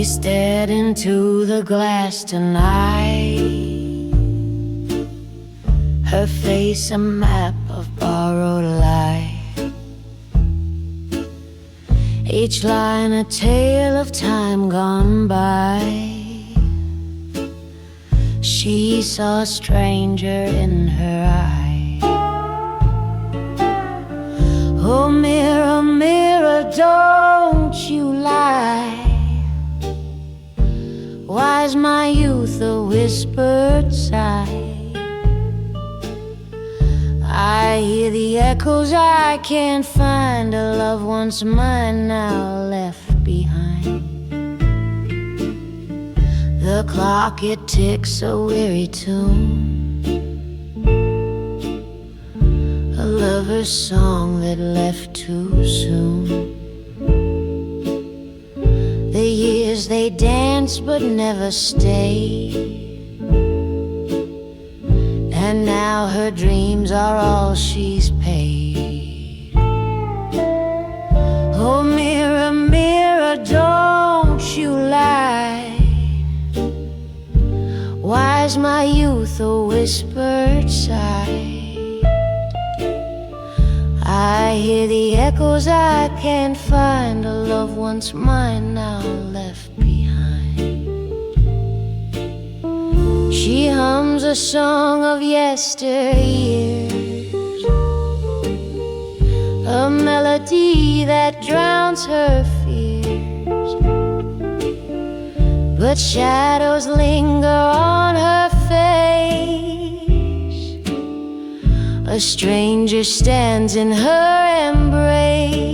stared into the glass tonight, her face a map of borrowed light, each line a tale of time gone by. She saw a stranger in her eye. Oh, mirror, mirror, don't you lie. Why is my youth a whispered sigh? I hear the echoes, I can't find a love once mine, now left behind. The clock, it ticks a weary tune, a lover's song that left too soon. The years, they dance but never stay, and now her dreams are all she's paid. Oh, mirror, mirror, don't you lie. Why is my youth a whispered sigh? I hear the echoes, I can't find a love once mine, now left behind. She hums a song of yesteryears, a melody that drowns her fears, but shadows linger on her face. A stranger stands in her embrace.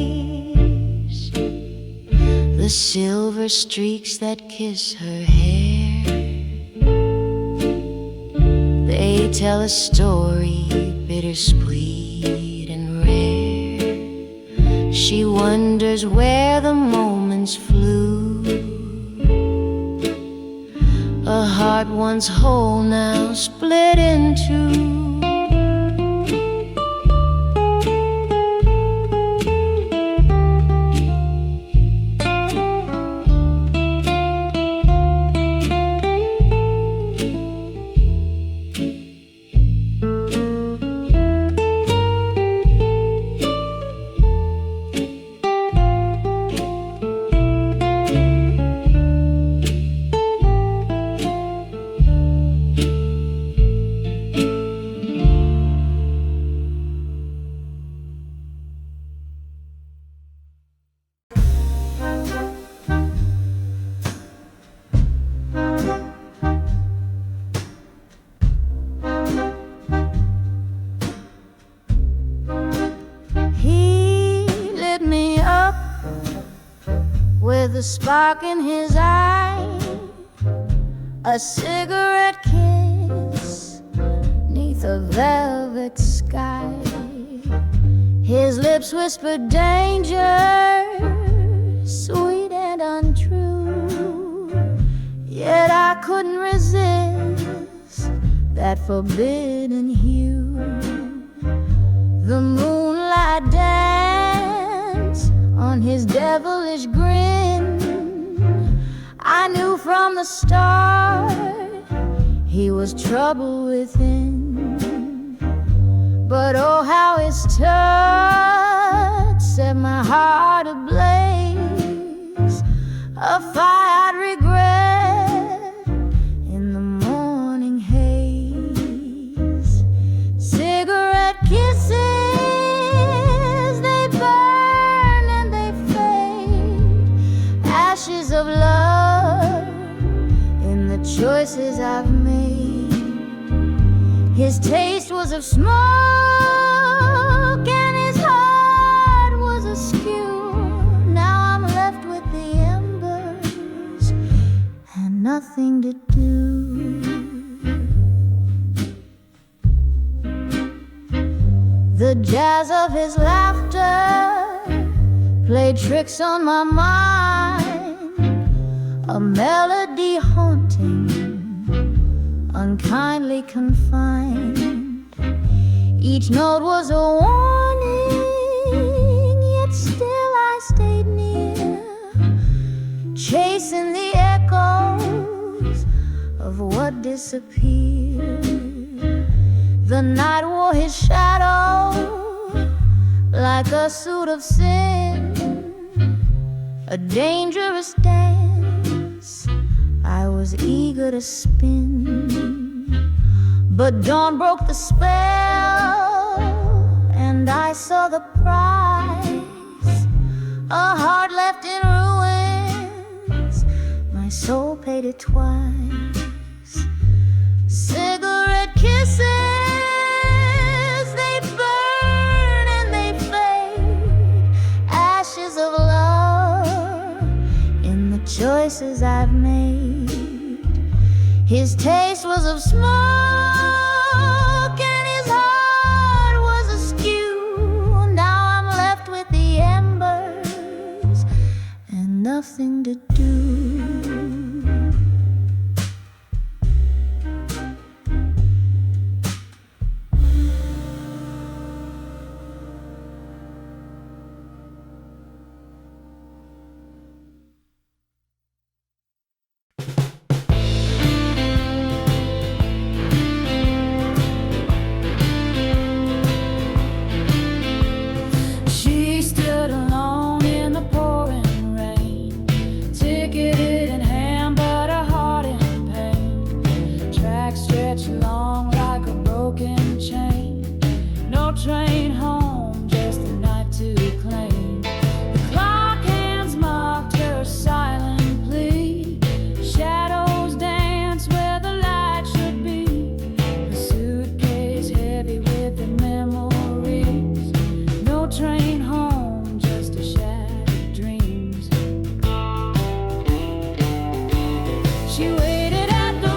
The silver streaks that kiss her hair, they tell a story bittersweet and rare. She wonders where the moments flew. A heart once whole, now split in two. With a spark in his eye, a cigarette kiss neath a velvet sky. His lips whispered danger, sweet and untrue, yet I couldn't resist that forbidden hue. The moonlight danced on his devilish grin. I knew from the start he was trouble within. But oh, how his touch set my heart ablaze, a fire I'd regret in the morning haze. Cigarette kisses, ashes of love in the choices I've made. His taste was of smoke and his heart was askew. Now I'm left with the embers and nothing to do. The jazz of his laughter played tricks on my mind, a melody haunting, unkindly confined. Each note was a warning, yet still I stayed near, chasing the air. of what disappeared. The night wore his shadow like a suit of sin, a dangerous dance I was eager to spin. But dawn broke the spell, and I saw the price. A heart left in ruins, my soul paid it twice. Cigarette kisses, they burn and they fade. Ashes of love in the choices I've made. His taste was of smoke and his heart was askew. Now I'm left with the embers and nothing to do. Long like a broken chain. No train home, just a night to claim. The clock hands mocked her silent plea. Shadows dance where the light should be. A suitcase heavy with the memories. No train home, just a shattered dreams. She waited at the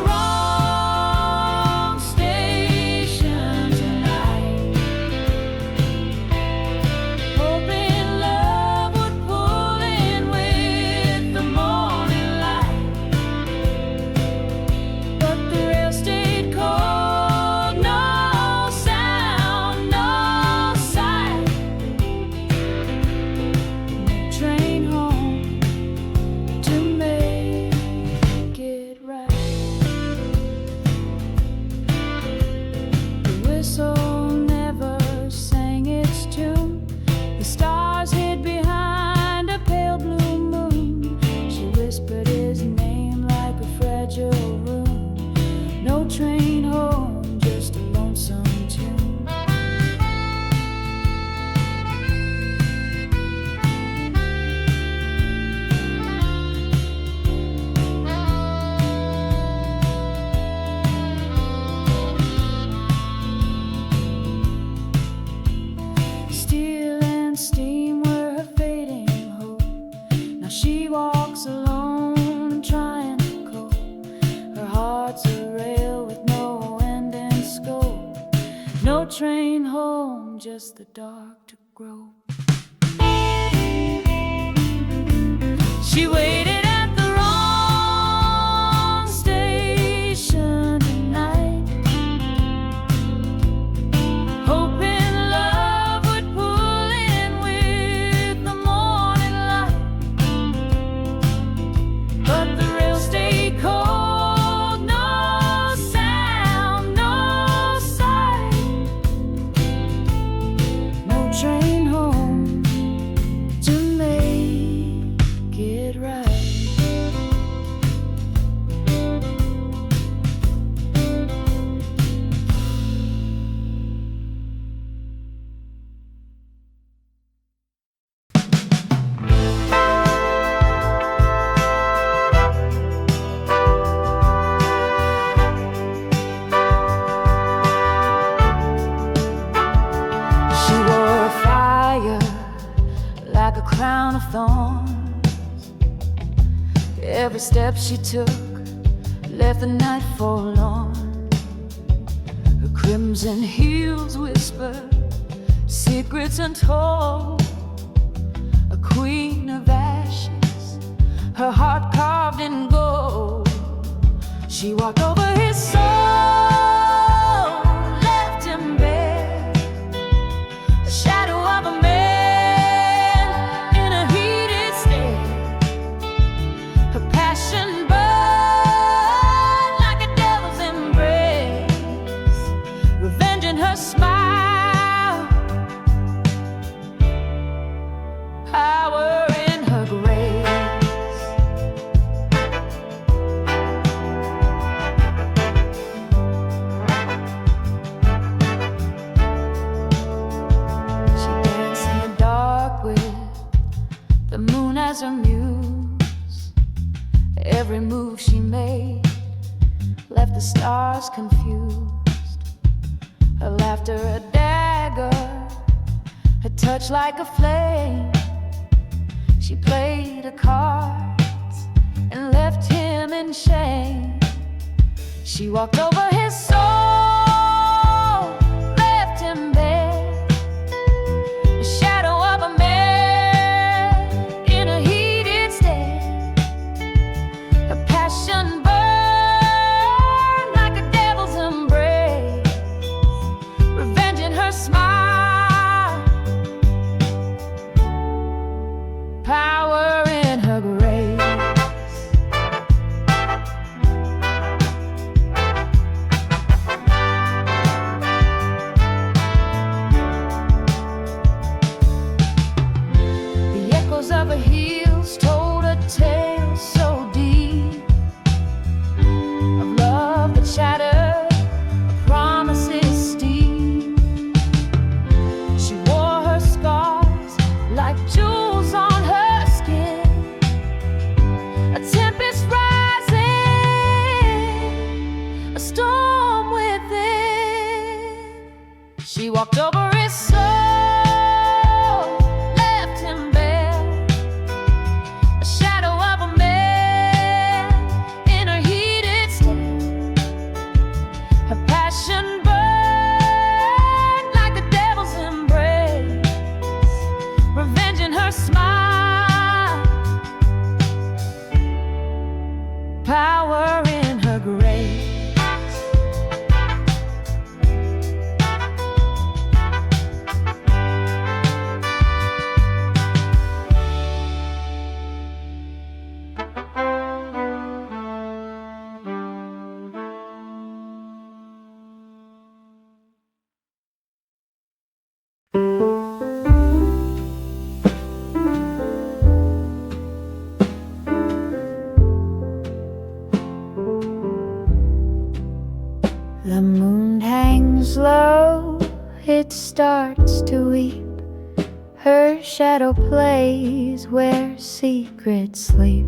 train home, just a lonesome tune. Steel and steam were her fading hope. Now she walks alone, trying to cope. Her heart's a rail with no end in scope. No train home, just the dark to grow. She waited at the wrong station tonight, hoping love would pull in with the morning light. But the rail stayed cold, no sound, no sight. No train home to make it right. She wore a fire like a crown of thorns. Every step she took left the night forlorn. Her crimson heels whispered secrets untold. A queen of ashes, her heart carved in gold. She walked over his soul, left him bare, a shadow of a man in a heated stare. Her passion burned like a laughter a dagger, her touch like a flame. She played her cards and left him in shame. She walked over his soul, left him bare, the shadow of a man in a heated stare. Her passion burned like a devil's embrace, revenge in her smile, power in her grace. Of her heels told a tale so deep of love that shattered promises steep. She wore her scars like jewels on her skin, a tempest rising, a storm within. She walked over his soul, power in her grace. The moon hangs low, it starts to weep. Her shadow plays where secrets sleep.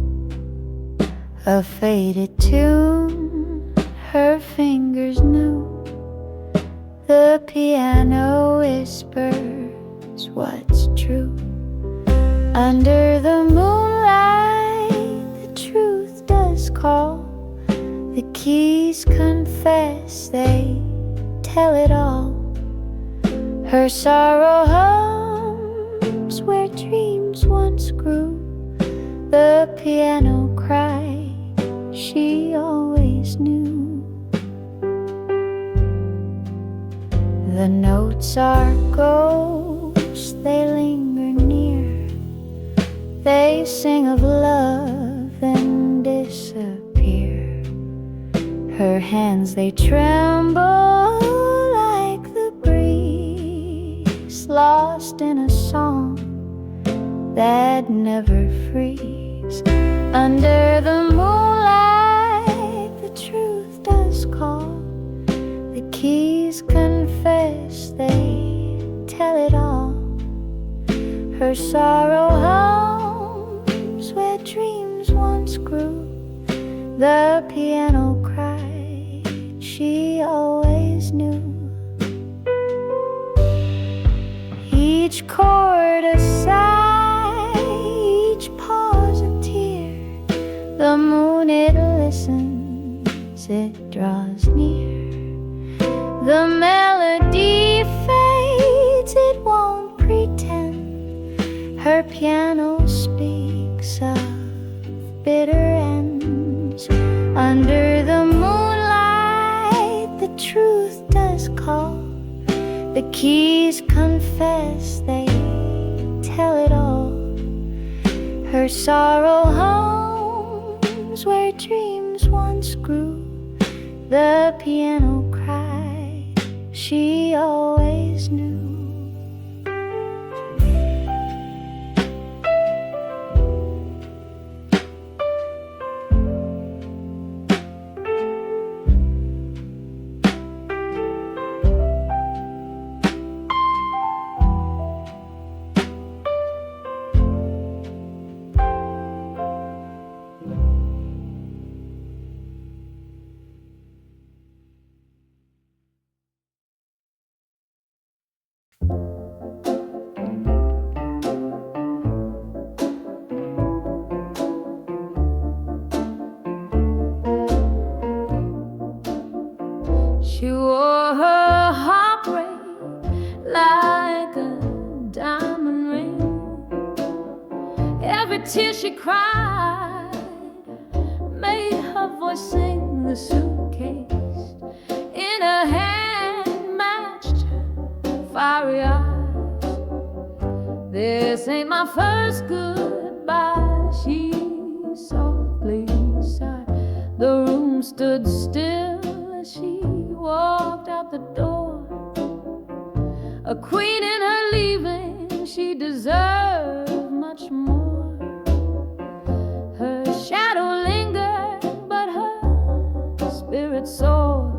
A faded tune her fingers know. The piano whispers what's true. Under the moonlight, the truth does call. The keys confess, they tell it all. Her sorrow hums where dreams once grew. The piano cried, she always knew. The notes are ghosts, they linger near. They sing of love and disappear. Her hands, they tremble like the breeze, lost in a song that never frees. Under the moonlight, the truth does call. The keys confess, they tell it all. Her sorrow hums where dreams once grew. The piano cried, she always knew. Each chord a sigh, each pause a tear. The moon, it listens, it draws near. The melody fades, it won't pretend. Her piano speaks of bitter ends. Under the moonlight, the truth does call. The keys confess, they tell it all. Her sorrow hums where dreams once grew. The piano cried, she always knew. wore her heartbreak like a diamond ring. Every tear she cried made her voice sing. The suitcase in her hand matched her fiery eyes. This ain't my first goodbye, she softly sighed. The room stood still as she walked out the door. A queen in her leaving, she deserved much more. Her shadow lingered, but her spirit soared.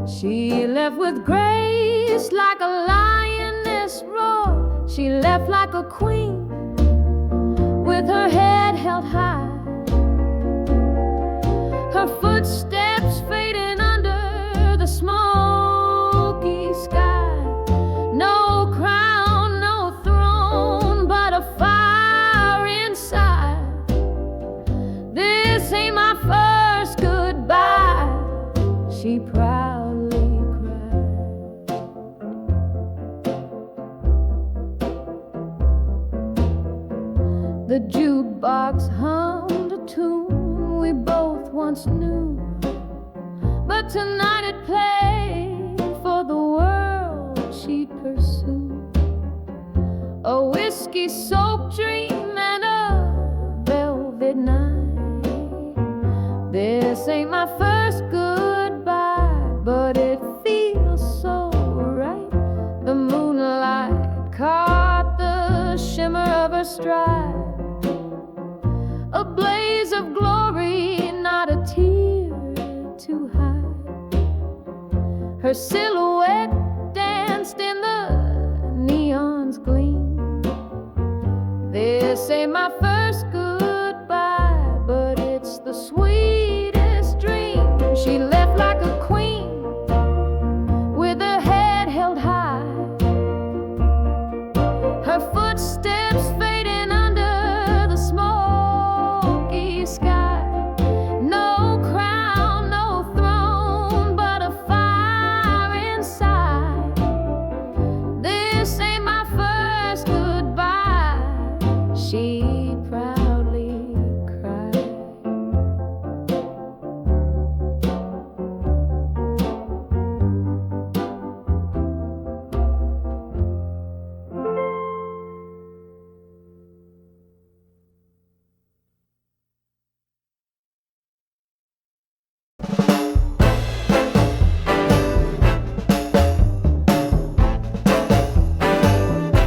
She left with grace like a lioness roared. She left like a queen with her head held high. Her footsteps fading under the smoky sky. No crown, no throne, but a fire inside. This ain't my first goodbye, she proudly cried. The jukebox hummed a tune we both once knew, but tonight it played for the world she'd pursue. A whiskey-soaked dream and a velvet night. This ain't my first goodbye, but it feels so right. The moonlight caught the shimmer of her stride. A blaze of glory, not a tear to hide. Her silhouette danced in the neon's gleam. This ain't my first goodbye, but it's the sweetest dream. She left like a queen with her head held high. Her footsteps fading under the smoky sky. No crown, no throne, but a fire inside. This ain't my first goodbye, she proudly cried.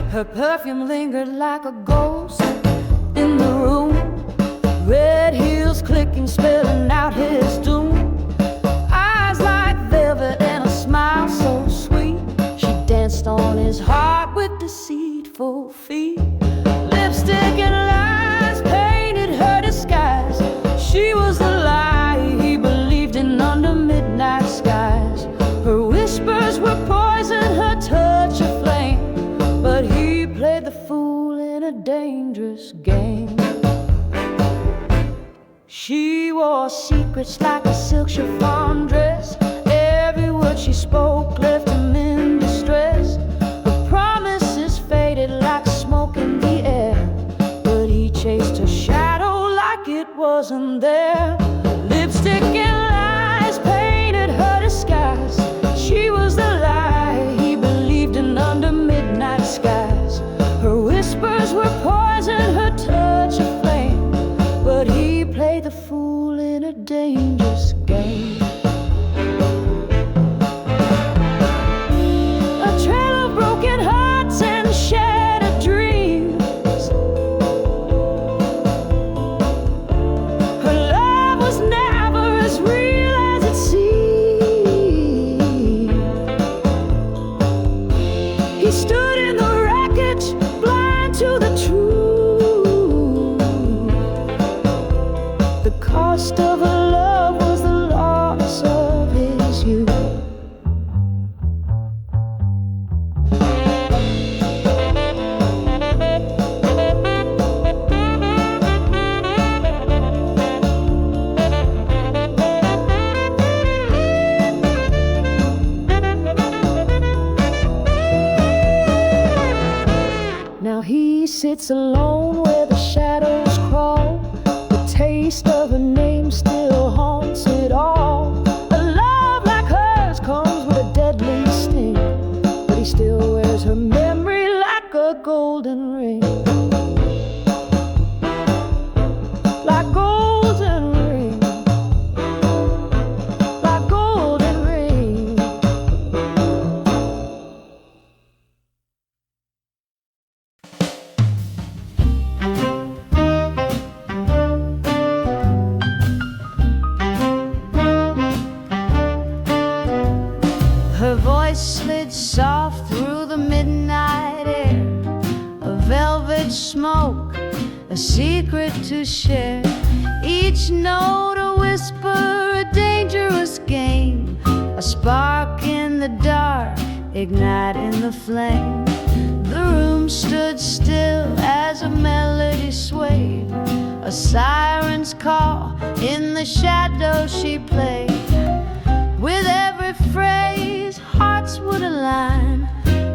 Her perfume lingered like a ghost in the room. Red heels clicking, spelling out his doom. Eyes like velvet and a smile so sweet. She danced on his heart with deceitful feet. Lipstick and lies painted her disguise. She was the lie he believed in under midnight skies. Her whispers were poison, her touch a flame, but he played the fool in a dangerous game. She wore secrets like a silk chiffon dress. Every word she spoke left him in distress. Her promises faded like smoke in the air, but he chased her shadow like it wasn't there. Lipstick and lies painted her disguise. She was the lie he believed in under midnight skies. Her whispers were poison, her touch a flame, but he played the fool in a dangerous game. sits alone where the shadows crawl. The taste of her name still haunts it all. A love like hers comes with a deadly sting, but he still wears her memory like a golden ring. Like golden ring, like golden ring. Her voice slid soft through the midnight air, a velvet smoke, a secret to share. Each note a whisper, a dangerous game, a spark in the dark, igniting the flame. The room stood still as a melody swayed, a siren's call in the shadows she played. With every phrase, hearts would align.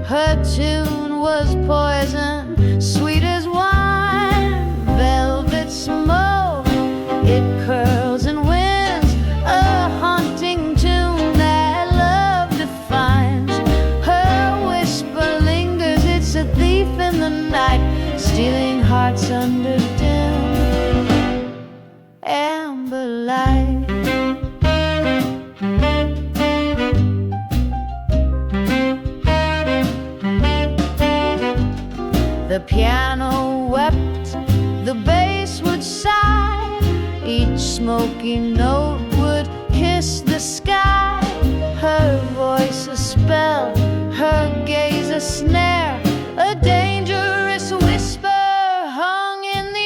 Her tune was poison, sweet as wine. Velvet smoke, it curls and wins, a haunting tune that love defines. Her whisper lingers, it's a thief in the night, stealing hearts under dim amber light. The piano wept, the bass would sigh, each smoky note would kiss the sky. Her voice a spell, her gaze a snare, a dangerous whisper hung in the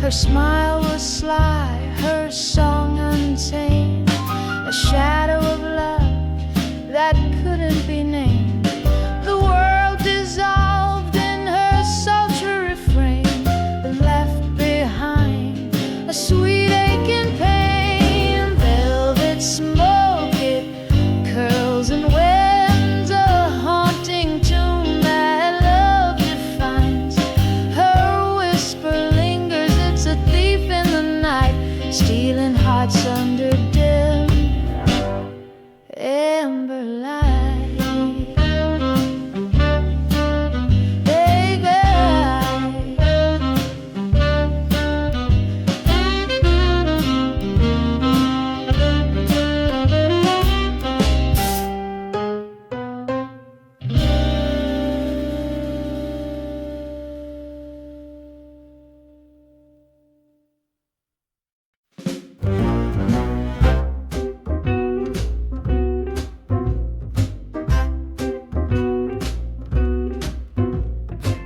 Her smile was sly, her song untamed, a shadow of love that couldn't be named. The world dissolved in her sultry refrain, left behind a sweet aching pain. Velvet smoke, it curls and winds, a haunting tune that love defines. Her whisper lingers, it's a thief in the night, stealing hearts under dim amber light. Hey,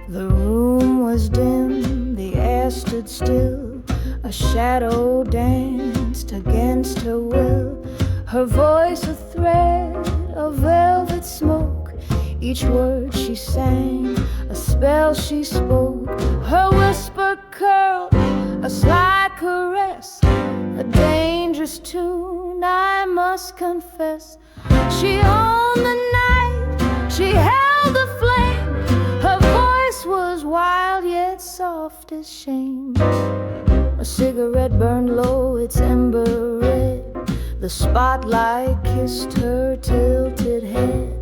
the room was dim, the air stood still, a shadow danced against her will. Her voice a thread of velvet smoke, each word she sang, a spell she spoke. Her whisper curled, a sly caress, a dangerous tune, I must confess. She owned the night, she held the flame, her voice was wild yet soft as shame. A cigarette burned low, its ember red, the spotlight kissed her tilted head.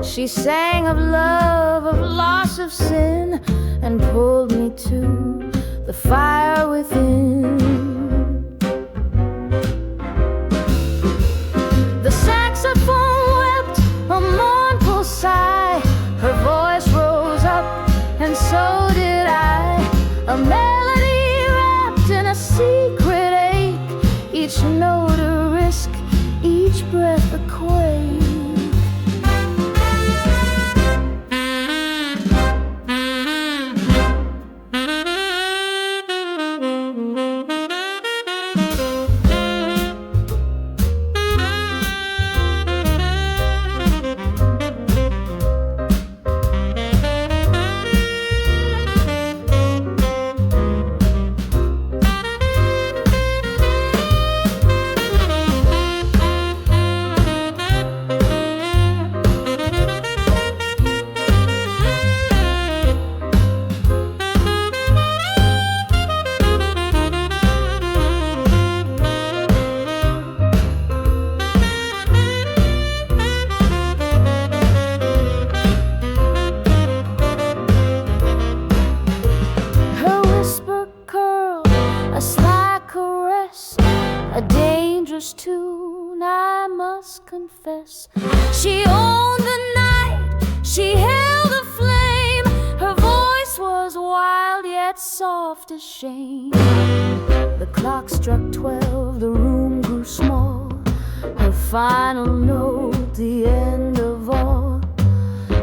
She sang of love, of loss, of sin, and pulled me to the fire within. The saxophone wept a mournful sigh, her voice rose up and so did I. A melody wrapped in a secret ache, each note a risk, each quake. A dangerous tune, I must confess. She owned the night, she held the flame. Her voice was wild yet soft as shame. The clock struck 12, the room grew small. Her final note, the end of all.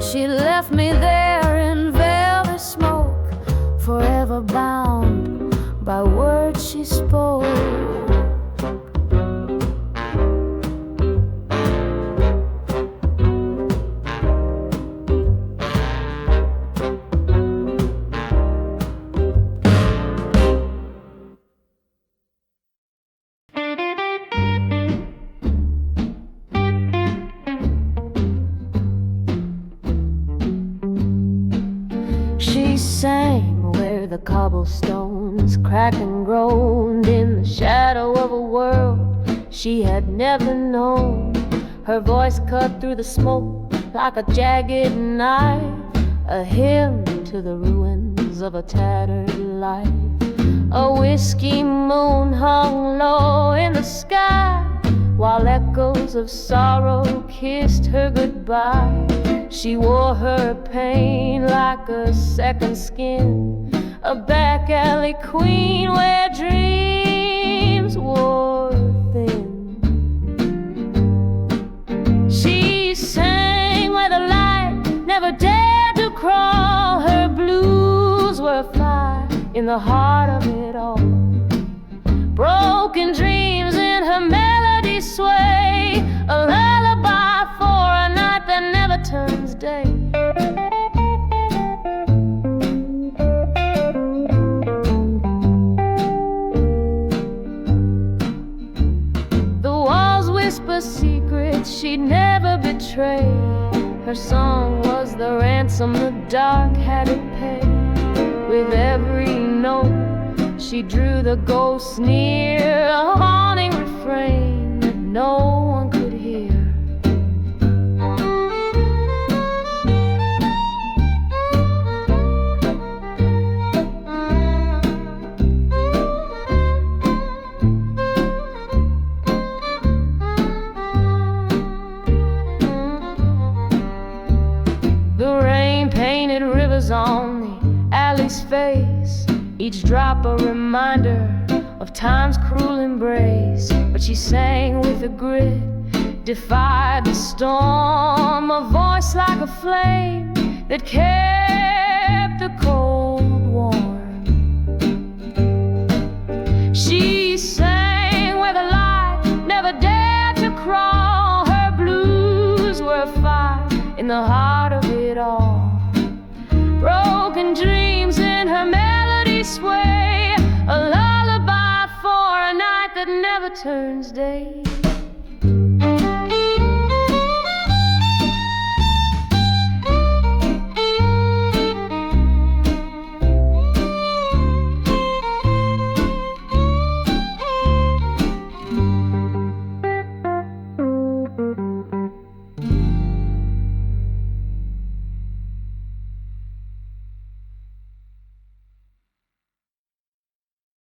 She left me there in velvet smoke, forever bound by words she spoke. She sang where the cobblestones cracked and groaned in the shadow of a world she had never known. Her voice cut through the smoke like a jagged knife, a hymn to the ruins of a tattered life. A whiskey moon hung low in the sky, while echoes of sorrow kissed her goodbye. She wore her pain like a second skin, a back alley queen where dreams wore thin. She sang where the light never dared to crawl. Her blues were fire in the heart of it all. Broken dreams in her melody sway, a lullaby for a night that never turns day. The walls whisper secrets she'd never betray. Her song was the ransom the dark had to pay. With every note she drew the ghost near, a haunting refrain that no one could hear. The rain painted rivers on the alley's face, each drop a reminder of time's cruel embrace. But she sang with a grit, defied the storm, a voice like a flame that kept the cold warm. She sang where the light never dared to crawl. Her blues were fire in the heart of it all. Broken dreams in her melody sway, a lullaby for a night that never turns day.